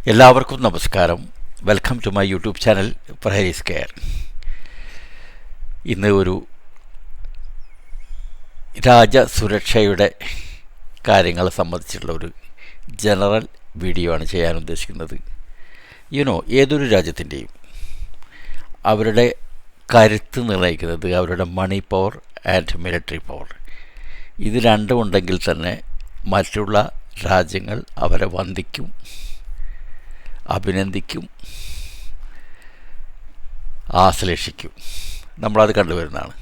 എല്ലാവർക്കും നമസ്കാരം. Welcome to my YouTube channel Praharis care. ഇന്ന് ഒരു രാജ്യസുരക്ഷയുടെ കാര്യങ്ങൾ സംബന്ധിച്ചുള്ള ഒരു ജനറൽ വീഡിയോ ആണ് ചെയ്യാൻ ഉദ്ദേശിക്കുന്നത്. ഏതൊരു രാജ്യത്തിൻ്റെയും അവരുടെ കരുത്ത് നിർണ്ണയിക്കുന്നത് അവരുടെ money power and military power. ഇത് രണ്ടും ഉണ്ടെങ്കിൽ തന്നെ മറ്റുള്ള രാജ്യങ്ങൾ അവരെ വന്ദിക്കും, അഭിനന്ദിക്കും, ആശ്ലേഷിക്കും. നമ്മളത് കണ്ടുവരുന്നതാണ്.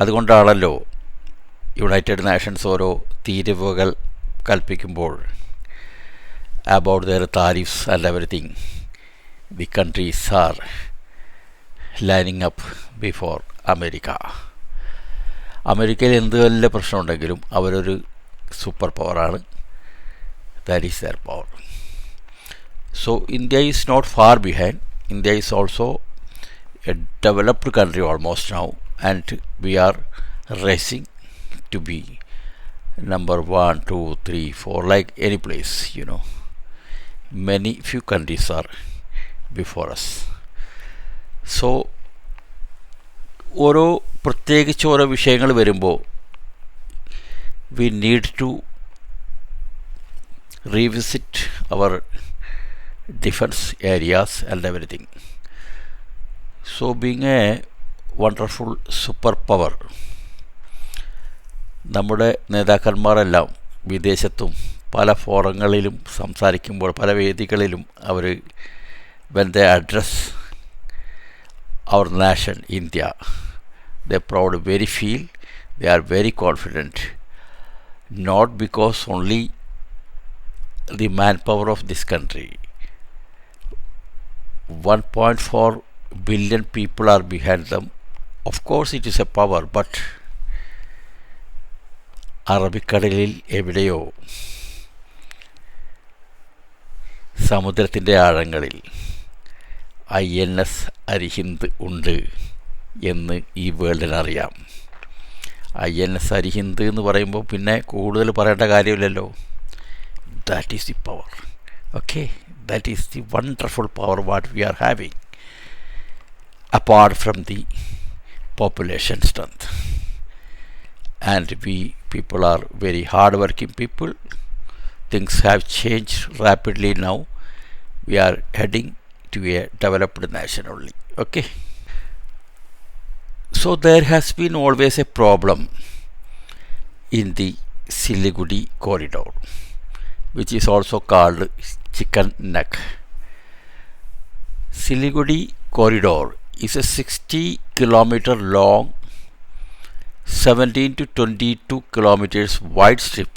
അതുകൊണ്ടാണല്ലോ യുണൈറ്റഡ് നേഷൻസ് ഓരോ തീരുവകൾ കൽപ്പിക്കുമ്പോൾ about their tariffs and everything the countries are lining up before America. അമേരിക്കയിൽ എന്ത് വലിയ പ്രശ്നമുണ്ടെങ്കിലും അവരൊരു സൂപ്പർ പവറാണ്. That is their power. So India is not far behind. India is also a developed country almost now, and we are racing to be number 1, 2, 3, 4 like any place. Many few countries are before us. So പ്രത്യേകിച്ച് ഓരോ വിഷയങ്ങൾ വരുമ്പോൾ we need to revisit our defense areas and everything. So being a wonderful superpower, നമ്മുടെ നേതാക്കന്മാരെല്ലാം വിദേശത്തും പല ഫോറങ്ങളിലും സംസാരിക്കുമ്പോൾ പല വേദികളിലും അവർ when they address our nation India, they proud very feel, they are very confident, not because only the manpower of this country. 1.4 billion people are behind them. Of course it is a power, but അറബിക്കടലിൽ എവിടെയോ സമുദ്രത്തിൻ്റെ ആഴങ്ങളിൽ INS അരിഹിന്ദ് ഉണ്ട് എന്ന് ഈ വേൾഡിനറിയാം. INS അരിഹിന്ദ് എന്ന് പറയുമ്പോൾ പിന്നെ കൂടുതൽ പറയേണ്ട കാര്യമില്ലല്ലോ. That is the power. Okay, that is the wonderful power what we are having apart from the population strength. And we people are very hard working people. Things have changed rapidly now. We are heading to a developed nation only. Okay, so there has been always a problem in the Siliguri corridor, which is also called chicken neck. Siliguri corridor is a 60-kilometer long, 17 to 22 kilometers wide strip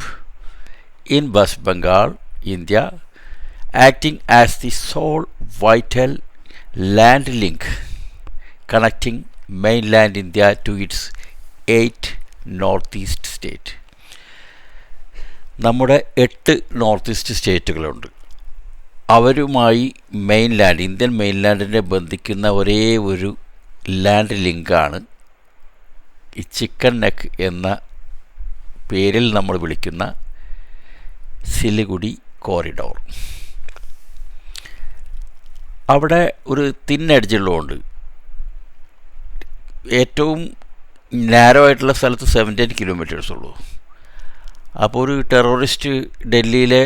in West Bengal, India, acting as the sole vital land link connecting mainland India to its 8 northeast states. നമ്മുടെ 8 north east സ്റ്റേറ്റുകളുണ്ട്. അവരുമായി Indian മെയിൻലാൻഡിനെ ബന്ധിക്കുന്ന ഒരേ ഒരു land ലിങ്കാണ് ഈ chicken neck എന്ന പേരിൽ നമ്മൾ വിളിക്കുന്ന Siliguri corridor. അവിടെ ഒരു തിൻ എഡ്ജുള്ളതുകൊണ്ട് ഏറ്റവും നാരോ ആയിട്ടുള്ള സ്ഥലത്ത് 17 കിലോമീറ്റേഴ്സ് ഉള്ളൂ. അപ്പോൾ ഒരു ടെററിസ്റ്റ് ഡൽഹിയിലെ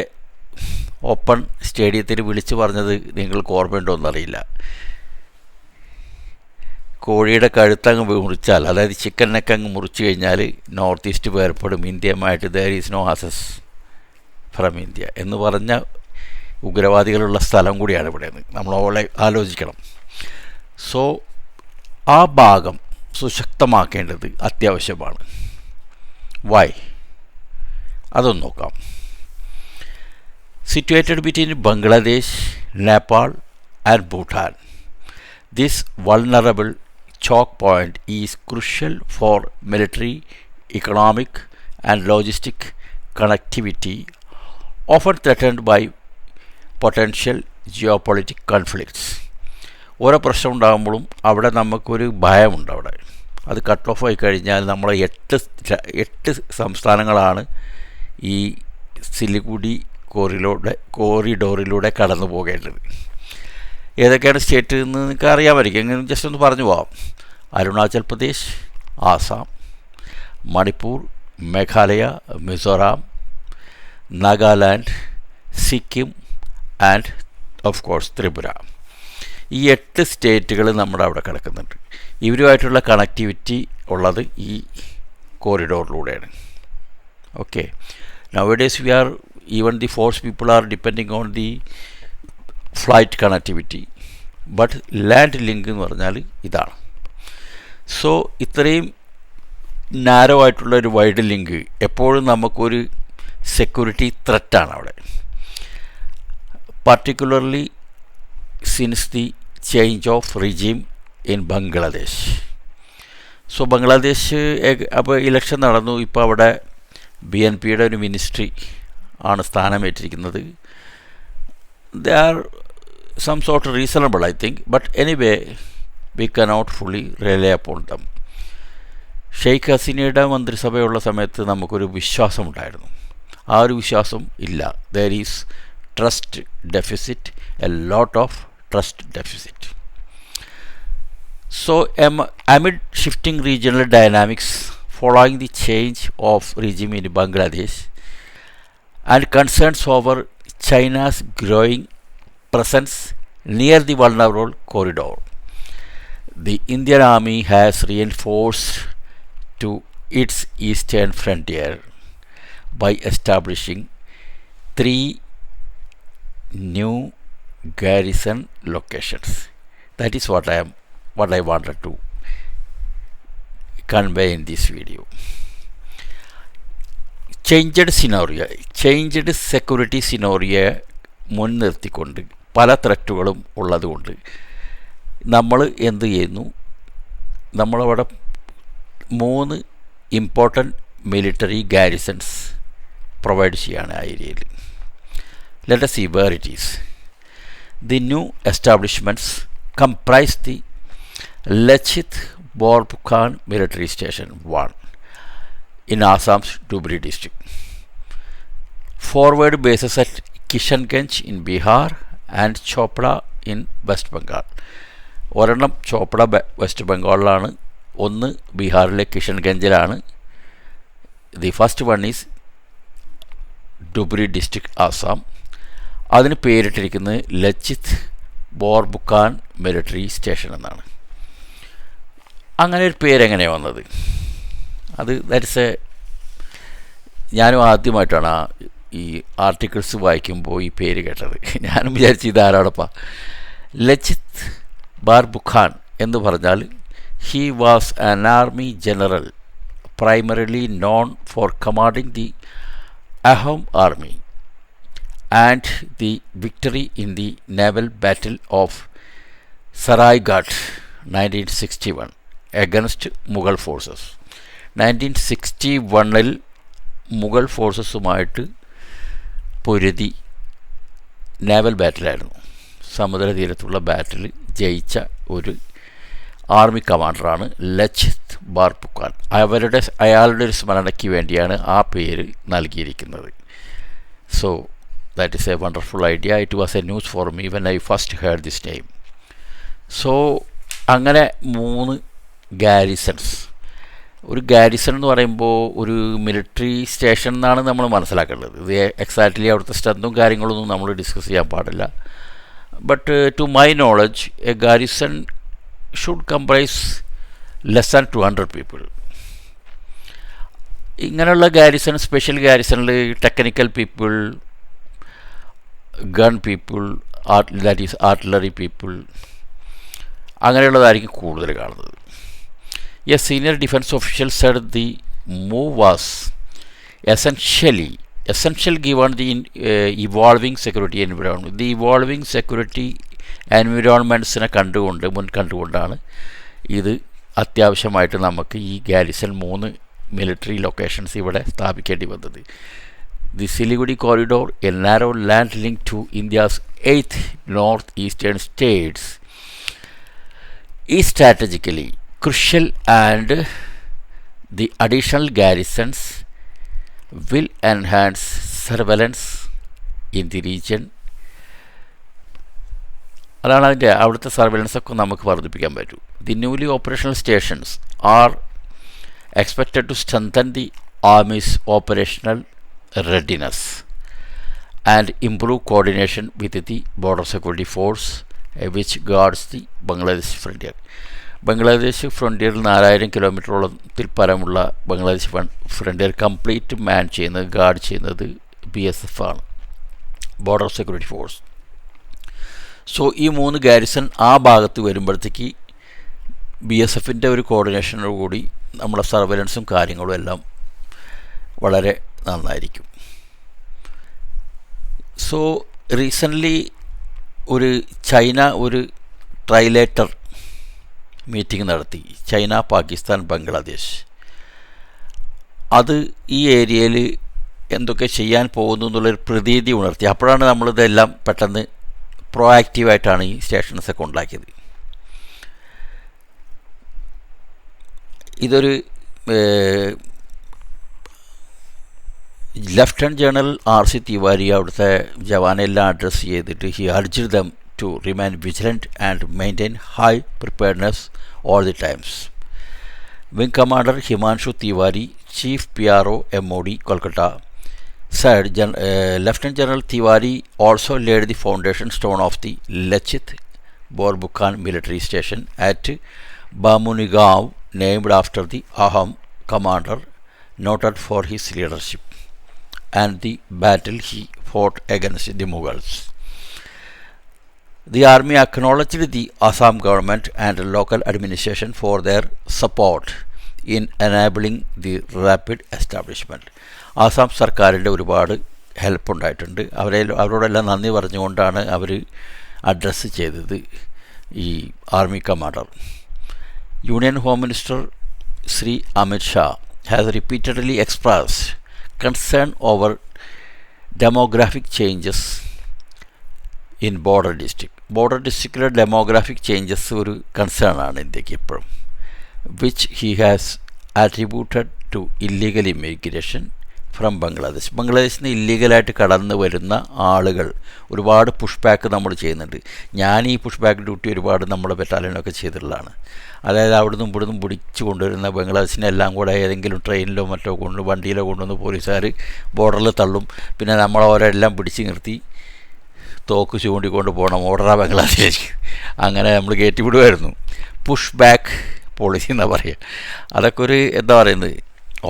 ഓപ്പൺ സ്റ്റേഡിയത്തിൽ വിളിച്ച് പറഞ്ഞത് നിങ്ങൾക്ക് ഓർമ്മയുണ്ടോ എന്നറിയില്ല. കോഴിയുടെ കഴുത്തങ്ങ് മുറിച്ചാൽ, അതായത് ചിക്കൻ നെക്ക് അങ്ങ് മുറിച്ച് കഴിഞ്ഞാൽ നോർത്ത് ഈസ്റ്റ് വേർപ്പെടും, ഇന്ത്യയുമായിട്ട് there is no access from India എന്ന് പറഞ്ഞ ഉഗ്രവാദികളുള്ള സ്ഥലം കൂടിയാണ് ഇവിടെ നിന്ന് നമ്മളോളെ ആലോചിക്കണം. സോ ആ ഭാഗം സുശക്തമാക്കേണ്ടത് അത്യാവശ്യമാണ്. വൈ? അതൊന്ന് നോക്കാം. Situated between Bangladesh, Nepal and Bhutan, this vulnerable choke point is crucial for military, economic and logistic connectivity, often threatened by potential geopolitical conflicts. ഓരോ പ്രശ്നം ഉണ്ടാകുമ്പോഴും അവിടെ നമുക്കൊരു ഭയമുണ്ട്. അവിടെ അത് കട്ട് ഓഫ് ആയി കഴിഞ്ഞാൽ നമ്മളെ 8 സംസ്ഥാനങ്ങളാണ് ഈ സിലിഗുഡി കോറിഡോറിലൂടെ കടന്നു പോകേണ്ടത്. ഏതൊക്കെയാണ് സ്റ്റേറ്റ് എന്ന് നിങ്ങൾക്ക് അറിയാമായിരിക്കും. എങ്ങനെ ജസ്റ്റ് ഒന്ന് പറഞ്ഞു പോകാം. Arunachal Pradesh, Assam, Manipur, Meghalaya, Mizoram, Nagaland, Sikkim and of course Tripura. ഈ 8 സ്റ്റേറ്റുകൾ നമ്മുടെ അവിടെ കിടക്കുന്നുണ്ട്. ഇവരുമായിട്ടുള്ള കണക്ടിവിറ്റി ഉള്ളത് ഈ കോറിഡോറിലൂടെയാണ്. Okay, nowadays we are even the force people are depending on the flight connectivity, but land link എന്ന് പറഞ്ഞാൽ ഇതാണ്. സോ ഇത്രയും നാരോ ആയിട്ടുള്ള ഒരു വൈഡ് ലിങ്ക് എപ്പോഴും നമുക്കൊരു സെക്യൂരിറ്റി ത്രെറ്റാണ് അവിടെ, particularly since the change of regime in Bangladesh. So Bangladesh അപ്പോൾ ഇലക്ഷൻ നടന്നു. ഇപ്പോൾ അവിടെ BNPയുടെ ഒരു മിനിസ്ട്രി ആണ് സ്ഥാനമേറ്റിരിക്കുന്നത്. They are some sort reasonable I think, but anyway we cannot fully rely upon them. Sheikh ഹസീനയുടെ മന്ത്രിസഭയുള്ള സമയത്ത് നമുക്കൊരു വിശ്വാസമുണ്ടായിരുന്നു. ആ ഒരു വിശ്വാസം ഇല്ല. There is trust deficit, a lot of trust deficit. So amid shifting regional dynamics following the change of regime in Bangladesh and concerns over China's growing presence near the vulnerable corridor, the Indian Army has reinforced to its eastern frontier by establishing 3 new garrison locations. That is what I wanted to convey in this video. Changed security scenario മുൻനിർത്തിക്കൊണ്ട് പല ത്രെറ്റുകളും ഉള്ളതുകൊണ്ട് നമ്മൾ എന്ത് ചെയ്യുന്നു, നമ്മളവിടെ 3 important military ഗാരിസൺസ് provide ചെയ്യുകയാണ് ആ ഏരിയയിൽ. Let us see where it is. The new establishments comprise the Lachit Borpukhan Military Station 1 in Assam's Dhubri district. Forward bases at Kishanganj in Bihar and Chopra in West Bengal. ഒരെണ്ണം Chopra west ബംഗാളിലാണ്, ഒന്ന് ബീഹാറിലെ കിഷൻഗഞ്ചിലാണ്. The first one is Dhubri district Assam. അതിന് പേരിട്ടിരിക്കുന്നത് Lachit Borphukan military station എന്നാണ്. അങ്ങനെ ഒരു പേരെങ്ങനെയാണ് വന്നത്? അത് ഞാനും ആദ്യമായിട്ടാണ് ഈ ആർട്ടിക്കിൾസ് വായിക്കുമ്പോൾ ഈ പേര് കേട്ടത്. ഞാനും വിചാരിച്ചു ഇതാരാടപ്പാ. ലച്ചിത് ബാർബുഖാൻ എന്ന് പറഞ്ഞാൽ he was an army general primarily known for commanding the Ahom army and the victory in the naval battle of Saraighat 1961 against Mughal forces. 1961 Mughal ഫോഴ്സസുമായിട്ട് പൊരുതി നേവൽ ബാറ്റിലായിരുന്നു, സമുദ്രതീരത്തുള്ള ബാറ്റിൽ ജയിച്ച ഒരു ആർമി കമാൻഡറാണ് ലച്ചിത് ബാർബുഖാൻ. അയാളുടെ ഒരു സ്മരണയ്ക്ക് വേണ്ടിയാണ് ആ പേര് നൽകിയിരിക്കുന്നത്. So that is a wonderful idea. It was a news for me when I first heard this name. So അങ്ങനെ 3 ഗാരിസൺസ്. ഒരു ഗാരിസൺ എന്ന് പറയുമ്പോൾ ഒരു മിലിറ്ററി സ്റ്റേഷൻ എന്നാണ് നമ്മൾ മനസ്സിലാക്കേണ്ടത്. ഇത് എക്സാക്ട്ലി അവിടുത്തെ സ്ട്രെങ്തും കാര്യങ്ങളൊന്നും നമ്മൾ ഡിസ്കസ് ചെയ്യാൻ പാടില്ല. But to my knowledge a garrison should comprise less than 200 people. ഇങ്ങനെയുള്ള ഗാരിസൺ, സ്പെഷ്യൽ ഗാരിസണിൽ technical people, gun people, that is artillery people, അങ്ങനെയുള്ളതായിരിക്കും കൂടുതൽ കാണുന്നത്. A senior defence official said the move was essential given the evolving security environment. The evolving security environmentsനെ കണ്ടുകൊണ്ടാണ് ഇത് അത്യാവശ്യമായിട്ട് നമുക്ക് ഈ ഗാരിസൺ 3 മിലിറ്ററി ലൊക്കേഷൻസ് ഇവിടെ സ്ഥാപിക്കേണ്ടി വന്നത്. The Siliguri corridor, a narrow land link to India's 8th northeastern states, is strategically crucial, and the additional garrisons will enhance surveillance, in the region. അതാണ് അതിൻ്റെ അവിടുത്തെ സർവൈലൻസൊക്കെ നമുക്ക് വർദ്ധിപ്പിക്കാൻ പറ്റും. The newly operational stations are expected to strengthen the army's operational readiness and improve coordination with the border security force which guards the Bangladesh frontier. Bangladesh ഫ്രണ്ടിയറിൽ 4000 കിലോമീറ്ററോളത്തിൽ പരമുള്ള ബംഗ്ലാദേശ് ഫ്രണ്ടിയർ കംപ്ലീറ്റ് മാൻ ചെയ്യുന്നത്, ഗാർഡ് ചെയ്യുന്നത് BSF ആണ്, ബോർഡർ സെക്യൂരിറ്റി ഫോഴ്സ്. സോ ഈ 3 Garrison ആ ഭാഗത്ത് വരുമ്പോഴത്തേക്ക് BSFൻ്റെ ഒരു കോർഡിനേഷനോടുകൂടി നമ്മളെ സർവൈലൻസും കാര്യങ്ങളും എല്ലാം വളരെ നന്നായിരിക്കും. സോ റീസെൻ്റ്ലി ചൈന ഒരു ട്രൈലേറ്റർ മീറ്റിംഗ് നടത്തി, ചൈന, പാകിസ്ഥാൻ, ബംഗ്ലാദേശ്. അത് ഈ ഏരിയയിൽ എന്തൊക്കെ ചെയ്യാൻ പോകുന്നു എന്നുള്ളൊരു പ്രതീതി ഉണർത്തി. അപ്പോഴാണ് നമ്മളിതെല്ലാം പെട്ടെന്ന് പ്രോആക്റ്റീവായിട്ടാണ് ഈ സ്റ്റേഷൻസൊക്കെ ഉണ്ടാക്കിയത്. ഇതൊരു ലെഫ്റ്റനൻറ്റ് ജനറൽ R.C. തിവാരി അവിടുത്തെ ജവാനെല്ലാം അഡ്രസ്സ് ചെയ്തിട്ട് he urged them to remain vigilant and maintain high preparedness all the times. Wing commander Himanshu Tiwari, chief PRO MOD Kolkata, said Lieutenant General Tiwari also laid the foundation stone of the Lachit Borbukan military station at Bamunigaon, named after the Ahom commander noted for his leadership and the battle he fought against the Mughals. The army acknowledged the Assam government and local administration for their support in enabling the rapid establishment. Assam സർക്കാരിൻ്റെ ഒരുപാട് help ഉണ്ടായിട്ടുണ്ട്. അവരോടെല്ലാം നന്ദി പറഞ്ഞുകൊണ്ടാണ് അവർ address ചെയ്തത് ഈ army commander. Union home minister Shri Amit Shah has repeatedly expressed concern over demographic changes in border districtലെ demographic changes ഒരു concern ആണ് ഇന്ത്യക്ക് എപ്പോഴും, which he has attributed to illegal immigration from Bangladesh. ബംഗ്ലാദേശിൽ നിന്ന് ഇല്ലീഗലായിട്ട് കടന്നു വരുന്ന ആളുകൾ ഒരുപാട് പുഷ് ബാക്ക് നമ്മൾ ചെയ്യുന്നുണ്ട്. ഞാൻ ഈ പുഷ് ബാക്ക് ഡ്യൂട്ടി ഒരുപാട് നമ്മുടെ ബറ്റാലിയനൊക്കെ ചെയ്തിട്ടുള്ളതാണ്. അതായത് അവിടുന്ന് ഇവിടുന്ന് പിടിച്ച് കൊണ്ടുവരുന്ന ബംഗ്ലാദേശിനെല്ലാം കൂടെ ഏതെങ്കിലും ട്രെയിനിലോ മറ്റോ വണ്ടിയിലോ കൊണ്ടുവന്ന് പോലീസുകാർ ബോർഡറിൽ തള്ളും. പിന്നെ നമ്മളവരെല്ലാം പിടിച്ച് നിർത്തി തോക്ക് ചൂണ്ടിക്കൊണ്ട് പോകണം, ഓർഡറാ ബംഗ്ലാദേശ്. അങ്ങനെ നമ്മൾ കയറ്റി വിടുമായിരുന്നു. പുഷ് ബാക്ക് പോളിസി എന്നാണ് പറയുക. അതൊക്കെ ഒരു എന്താ പറയുന്നത്,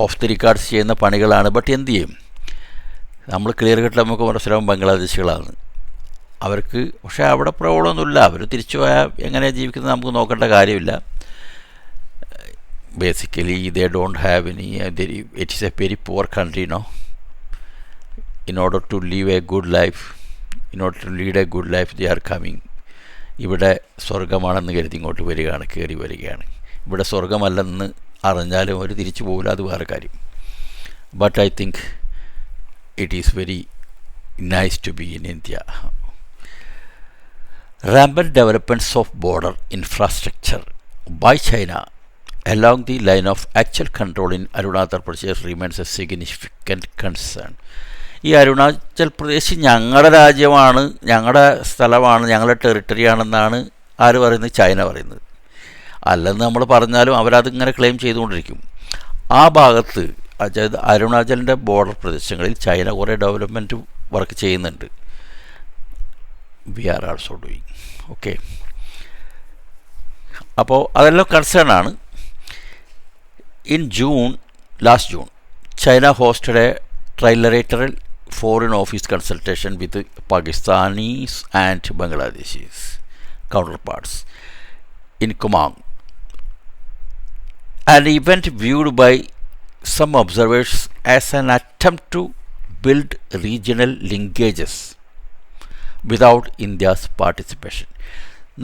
ഓഫ് ദി റിക്കാർഡ്സ് ചെയ്യുന്ന പണികളാണ്. ബട്ട് എന്ത് ചെയ്യും, നമ്മൾ ക്ലിയർ കട്ട് നമുക്ക് മനസ്സിലാവും ബംഗ്ലാദേശികളാണ് അവർക്ക്. പക്ഷേ അവിടെ പ്രോബ്ലമൊന്നുമില്ല. അവർ തിരിച്ചു പോയാൽ എങ്ങനെയാണ് ജീവിക്കുന്നത് നമുക്ക് നോക്കേണ്ട കാര്യമില്ല. Basically they don't have any, it is a very poor country no. In order to leave a good life, in order to lead a good life they are coming. ഇവിടെ സ്വർഗമാണെന്ന് കരുതി ഇങ്ങോട്ട് വരികയാണ്, കയറി വരികയാണ്. ഇവിടെ സ്വർഗമല്ലെന്ന് അറിഞ്ഞാലും അവർ തിരിച്ചു പോകില്ല, അത് വേറെ കാര്യം. But I think it is very nice to be in India. Rampant developments of border infrastructure by China along the line of actual control in Arunachal Pradesh remains a significant concern. ഈ അരുണാചൽ പ്രദേശ് ഞങ്ങളുടെ രാജ്യമാണ്, ഞങ്ങളുടെ സ്ഥലമാണ്, ഞങ്ങളുടെ ടെറിട്ടറിയാണെന്നാണ് ആര് പറയുന്നത്? China പറയുന്നത്. അല്ലെന്ന് നമ്മൾ പറഞ്ഞാലും അവരതിങ്ങനെ ക്ലെയിം ചെയ്തുകൊണ്ടിരിക്കും. ആ ഭാഗത്ത്, അതായത് അരുണാചലിൻ്റെ ബോർഡർ പ്രദേശങ്ങളിൽ ചൈന കുറേ ഡെവലപ്മെൻറ്റ് വർക്ക് ചെയ്യുന്നുണ്ട്. We are also doing. Okay, അപ്പോൾ അതെല്ലാം കൺസേൺ ആണ്. In last June China hosted a trilateral foreign office consultation with Pakistanis and Bangladeshis counterparts in Kumang, an event viewed by some observers as an attempt to build regional linkages without India's participation.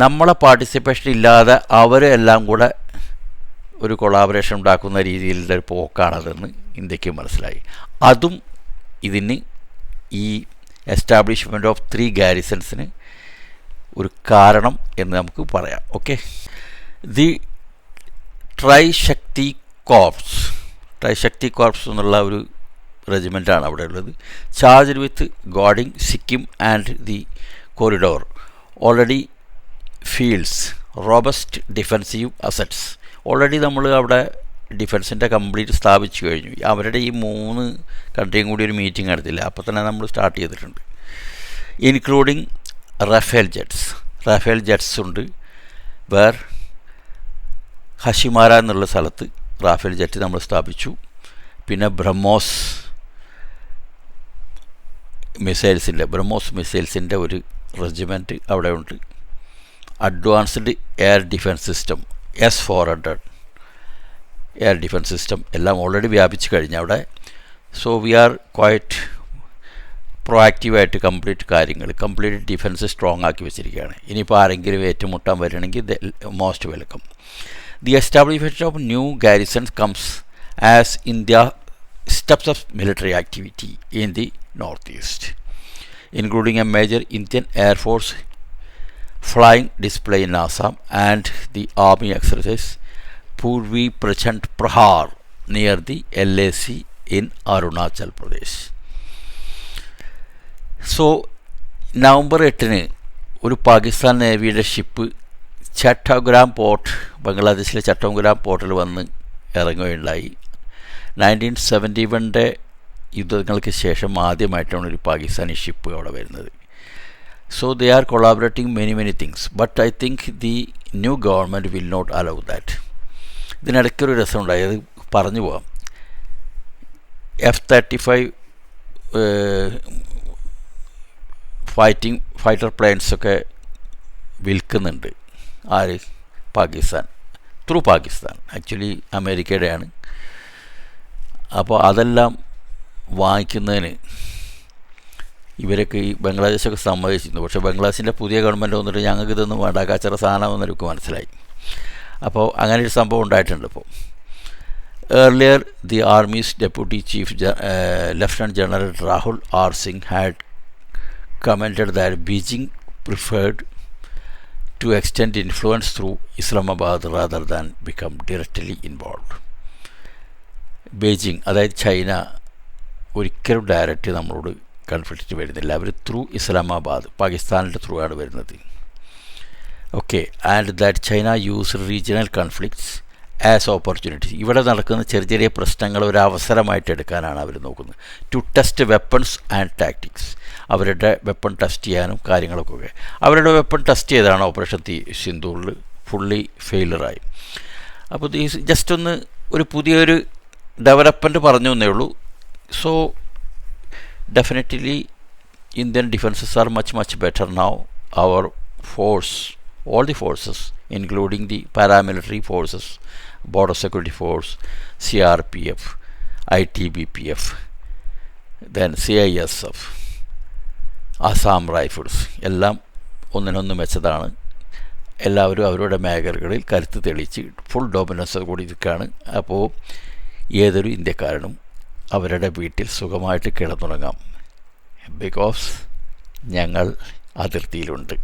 നമ്മളെ participation ഇല്ലാതെ അവരെല്ലാം കൂടെ ഒരു collaboration ഉണ്ടാക്കുന്ന രീതിയിലുള്ള ഒരു പോക്കാണതെന്ന് ഇന്ത്യക്ക് മനസ്സിലായി. അതും ഇതിന് ഈ എസ്റ്റാബ്ലിഷ്മെൻറ്റ് ഓഫ് 3 ഗാരിസൺസിന് ഒരു കാരണം എന്ന് നമുക്ക് പറയാം. ഓക്കെ, ദി ട്രൈശക്തി കോർപ്സ് എന്നുള്ള ഒരു റെജിമെൻ്റാണ് അവിടെ ഉള്ളത്. Charged with guarding Sikkim and the corridor already fields robust defensive assets. Already നമ്മൾ അവിടെ ഡിഫൻസിൻ്റെ കംപ്ലീറ്റ് സ്ഥാപിച്ചു കഴിഞ്ഞു. അവരുടെ ഈ 3 കൺട്രിയും കൂടി ഒരു മീറ്റിംഗ് നടത്തില്ല, അപ്പോൾ തന്നെ നമ്മൾ സ്റ്റാർട്ട് ചെയ്തിട്ടുണ്ട്. ഇൻക്ലൂഡിങ് റഫേൽ ജെറ്റ്സ് ഉണ്ട്. വേർ ഹഷിമാര എന്നുള്ള സ്ഥലത്ത് റാഫേൽ ജെറ്റ് നമ്മൾ സ്ഥാപിച്ചു. പിന്നെ ബ്രഹ്മോസ് മിസൈൽസിൻ്റെ ഒരു റെജിമെൻറ്റ് അവിടെ ഉണ്ട്. Advanced air defence system S-400 air defence system എല്ലാം ഓൾറെഡി വ്യാപിച്ചു കഴിഞ്ഞു അവിടെ. സോ വി ആർ ക്വൈറ്റ് പ്രൊആക്റ്റീവായിട്ട് കംപ്ലീറ്റ് ഡിഫൻസ് സ്ട്രോങ് ആക്കി വെച്ചിരിക്കുകയാണ്. ഇനിയിപ്പോൾ ആരെങ്കിലും ഏറ്റുമുട്ടാൻ വരികയാണെങ്കിൽ most welcome. The establishment of new garrisons comes as India steps of military activity in the north east, including a major Indian air force flying display in Assam and the army exercise Purvi Prachand Prahar near the LAC in Arunachal Pradesh. So November 8 ഒരു Pakistan നേവിയുടെ ship ചട്ടോഗ്രാം port, ബംഗ്ലാദേശിലെ ചട്ടോഗ്രാം പോർട്ടിൽ വന്ന് ഇറങ്ങുകയുണ്ടായി. 1971 യുദ്ധങ്ങൾക്ക് ശേഷം ആദ്യമായിട്ടാണ് ഒരു Pakistani ship അവിടെ വരുന്നത്. So they are collaborating many things, but I think the new government will not allow that. ഇതിനിടയ്ക്കൊരു രസമുണ്ടായി, അത് പറഞ്ഞു പോവാം. F-35 ഫൈറ്റർ പ്ലെയിൻസൊക്കെ വിൽക്കുന്നുണ്ട്. ആര്? പാകിസ്ഥാൻ, ത്രൂ പാകിസ്ഥാൻ. ആക്ച്വലി അമേരിക്കയുടെയാണ്. അപ്പോൾ അതെല്ലാം വാങ്ങിക്കുന്നതിന് ഇവരൊക്കെ ഈ ബംഗ്ലാദേശൊക്കെ സമ്മതിച്ചിരുന്നു. പക്ഷേ ബംഗ്ലാദേശിൻ്റെ പുതിയ ഗവൺമെൻറ് വന്നിട്ട് ഞങ്ങൾക്ക് ഇതൊന്നും വേണ്ട, കച്ചറ സാധനമെന്ന് എനിക്ക് മനസ്സിലായി. അപ്പോൾ അങ്ങനെ ഒരു സംഭവം ഉണ്ടായിട്ടുണ്ട്. ഇപ്പോൾ earlier the army's deputy chief lieutenant general Rahul R Singh had commented that Beijing preferred to extend influence through Islamabad rather than become directly involved. Beijing, അതായത് ചൈന, ഒരിക്കലും ഡയറക്റ്റ് നമ്മളോട് കൺഫ്ലിക്റ്റ് വരുന്നില്ല. അവർ ത്രൂ ഇസ്ലാമാബാദ്, പാകിസ്ഥാനിൻ്റെ ത്രൂ ആണ് വരുന്നത്. Okay, and that China use regional conflicts as opportunities. ഇവിടെ നടക്കുന്ന ചെറിയ പ്രശ്നങ്ങൾ ഒരു അവസരമായിട്ട് എടുക്കാനാണ് അവർ നോക്കുന്നത്. To test weapons and tactics, അവരുടെ വെപ്പൺ ടെസ്റ്റ് ചെയ്യാനും കാര്യങ്ങളൊക്കെ. അവരുടെ വെപ്പൺ ടെസ്റ്റ് ചെയ്താണ് ഓപ്പറേഷൻ സിന്ദൂറിൽ ഫുള്ളി ഫെയിലറായി. അപ്പോൾ ജസ്റ്റ് ഒരു പുതിയൊരു ഡെവലപ്മെൻറ്റ് പറഞ്ഞു എന്നേ ഉള്ളൂ. So definitely Indian defences are much better now. അവർ force, all the forces including the paramilitary forces, border security force, CRPF, ITBPF, then CISF, Assam Rifles, എല്ലാം ഒന്നിനൊന്ന് മെച്ചതാണ്. എല്ലാവരും അവരുടെ മേഖലകളിൽ കരുത്ത് തെളിയിച്ച് ഫുൾ ഡോമിനൻസ് കൂടി ഇരിക്കുകയാണ്. അപ്പോൾ ഏതൊരു ഇന്ത്യക്കാരനും അവരുടെ വീട്ടിൽ സുഖമായിട്ട് കിടന്നുറങ്ങാം. ബിക്കോസ് ഞങ്ങൾ അതിർത്തിയിലുണ്ട്.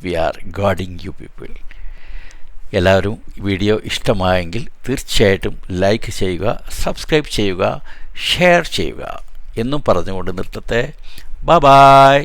We are guarding you people. എല്ലാവരും വീഡിയോ ഇഷ്ടമായെങ്കിൽ തീർച്ചയായിട്ടും ലൈക്ക് ചെയ്യുക, സബ്സ്ക്രൈബ് ചെയ്യുക, ഷെയർ ചെയ്യുക എന്നും പറഞ്ഞുകൊണ്ട് നിർത്തട്ടെ. ബൈ.